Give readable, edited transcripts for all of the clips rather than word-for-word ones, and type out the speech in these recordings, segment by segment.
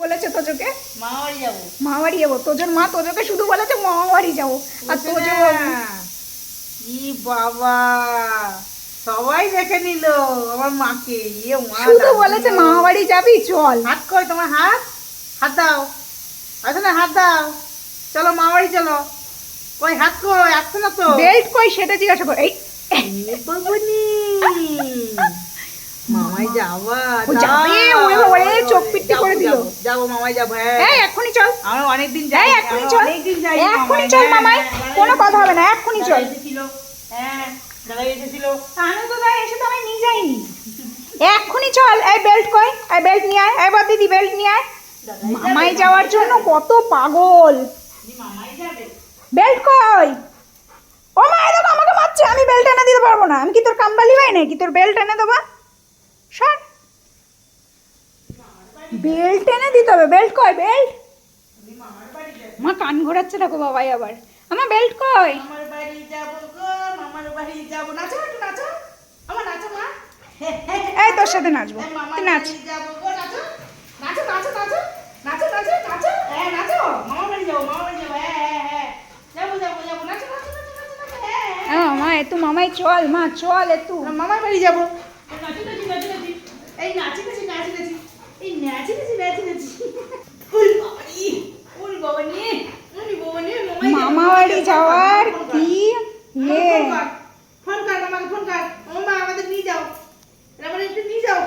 বলেছে তোজোকে? মামাবাড়ি যাবো। মামাবাড়ি যাবো? তোজোর মা তোজোকে শুধু বলেছে মামাবাড়ি যাবো, আর তোজো ই বাবা, সবাই দেখে নিল আমার মাকে। ইয়ে মা, শুধু বলেছে মামাবাড়ি যাবি চল। হাত কই তোমার? হাত হাত দাও, আসলে হাত দাও, চলো মামাবাড়ি চলো। কই হাত কই? আসছে না তো। বেল্ট কই সেটা জিজ্ঞাসা কর। এই বাবুনি মামাই যাবা? ও যাবে, ওরে বাবা রে, চোখ পিট্টি করে দিল। যাবো মামাই যাবো। হ্যাঁ এই এক্ষুনি চল। আমি অনেকদিন যাই, এক্ষুনি চল, অনেকদিন যাই। এক্ষুনি চল মামাই, কোনো কথা হবে না, এক্ষুনি চল। হ্যাঁ দাদা এসেছিল। আনন্দ দাই এসে তো আমি নিয়ে যাইনি। এক্ষুনি চল। এই বেল্ট কই? এই বেল্ট নিয়ে আয়। এই বল দিদি বেল্ট নিয়ে আয়। মামাই যাওয়ার জন্য কত পাগল। মামাই যাবে। বেল্ট কই? ও মা, এই দেখো আমাকে মারছে। আমি বেল্ট এনে দিতে পারবো না। আমি কি তোর কামবালি ভাই নাকি তোর বেল্ট এনে দেবো? সর। বেল্ট এনে দিতে হবে। বেল্ট কই? বেল্ট মা কান ঘোরাচ্ছে দেখো বাবাই আবার। আমার বেল্ট কই? মামার বাড়ি যাবো গো, মামার বাড়ি যাবো। নাচো একটু নাচো, আমার নাচো মা। এই তোর সাথে নাচবো, মামার তুই নাচ। বাড়ি যাবো গো, নাচো নাচো নাচো নাচো নাচো নাচো নাচো। হ্যাঁ নাচো, মামার বাড়ি যাবো, মামার বাড়ি যাবো। হ্যাঁ হ্যাঁ হ্যাঁ, যাবো যাবো যাবো, নাচো নাচো নাচো নাচো নাচো। হ্যাঁ মা এতু মামাই চল, মা চল এতু। মামার বাড়ি যাবো। নাচি নাচি নাচি নাচি, এই নাচি নাচি নাচি নাচি, এই নাচি নাচি নাচি নাচি। ওরে বাবারি, ওরে বাবানি, ওরে বাবানি, মামা বাড়ি যাওয়ার কি ইয়ে। ফোন কর মামাকে, ফোন কর। মামা আমাদের নিয়ে যাও, আমাদের একটু নিয়ে যাও,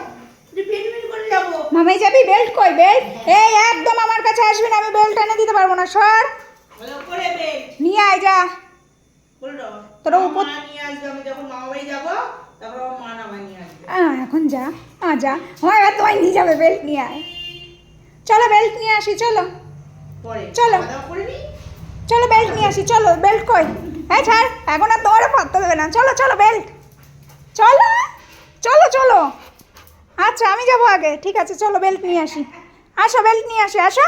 একটু পিকনিক করে যাবো। মামাই যাবি? বেল্ট কই? বেল্ট এই একদম আমার কাছে আসবি না, আমি বেল্ট এনে দিতে পারবো না। সর। বলো করে বে, নিয়ে আয় যা। বলো তোরা মা উপর নিয়ে আসবে। আমি যখন মামা বাড়ি যাবো তখন আমার মা নামাই নিয়ে আসবে। এখন যা। যা, আমার এবার তোমায় নিয়ে যাবে। বেল্ট নিয়ে আয়। চলো বেল্ট নিয়ে আসি, চলো পরে চলো। খাওয়া দাওয়া করে নি। চলো বেল্ট নিয়ে আসি, চলো। বেল্ট কই? হ্যাঁ ছাড়, এখন আর তোমারও পাত্তা দেবে না। চলো চলো বেল্ট, চলো চলো চলো। আচ্ছা আমি যাবো আগে, ঠিক আছে চলো বেল্ট নিয়ে আসি। আসো বেল্ট নিয়ে আসি, আসো।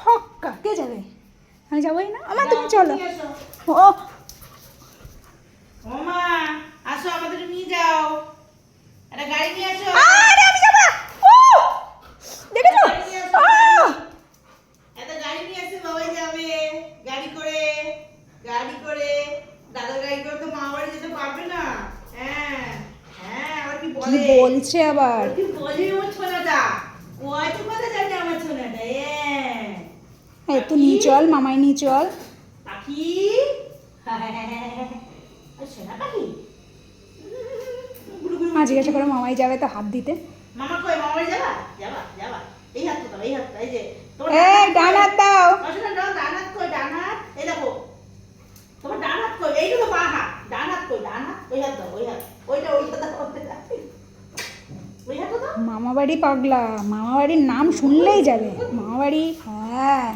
হক্কা কে যাবে? আমি যাবোই না। আমার তুমি চলো। নিয়ে এসো। ও মামা আসো, আমাদের নিয়ে যাও, একটা গাড়ি নিয়ে আসো। আরে আমি যাবো না। ও দেখেছো? একটা গাড়ি নিয়ে আসো, বাবাই যাবে গাড়ি করে, গাড়ি করে। দাদার গাড়ি করে তো মা বাড়ি যেতে পারবে না। হ্যাঁ হ্যাঁ, আবার কি কি বলে, বলছে আবার? কি বলে আমার ছোনাটা, কত কথা জানে আমার ছোনাটা। এই তুই নিয়ে চল, মামাই নিয়ে চল। পাখি, সোনা পাখি। জিজ্ঞাসা করে মামাই যাবে তো হাত দিতে। মামা কই? মামা বাড়ি যাবা? যাবা যাবা, এই হাত দাও, এই হাত, এই যে তোমার এই ডান হাত দাও। আসলে দাও, ডান হাত কই? ডান হাত, এই দেখো তোমার ডান হাত কই? এইটা তো বাঁ হাত। ডান হাত কই? ডান হাত, ওই হাত দাও, ওই হাত, ওইটা ওইটা দাও, ওই হাত দাও। মামা বাড়ি পাগলা, মামা বাড়ির নাম শুনলেই যাবে। মামা বাড়ি, হ্যাঁ।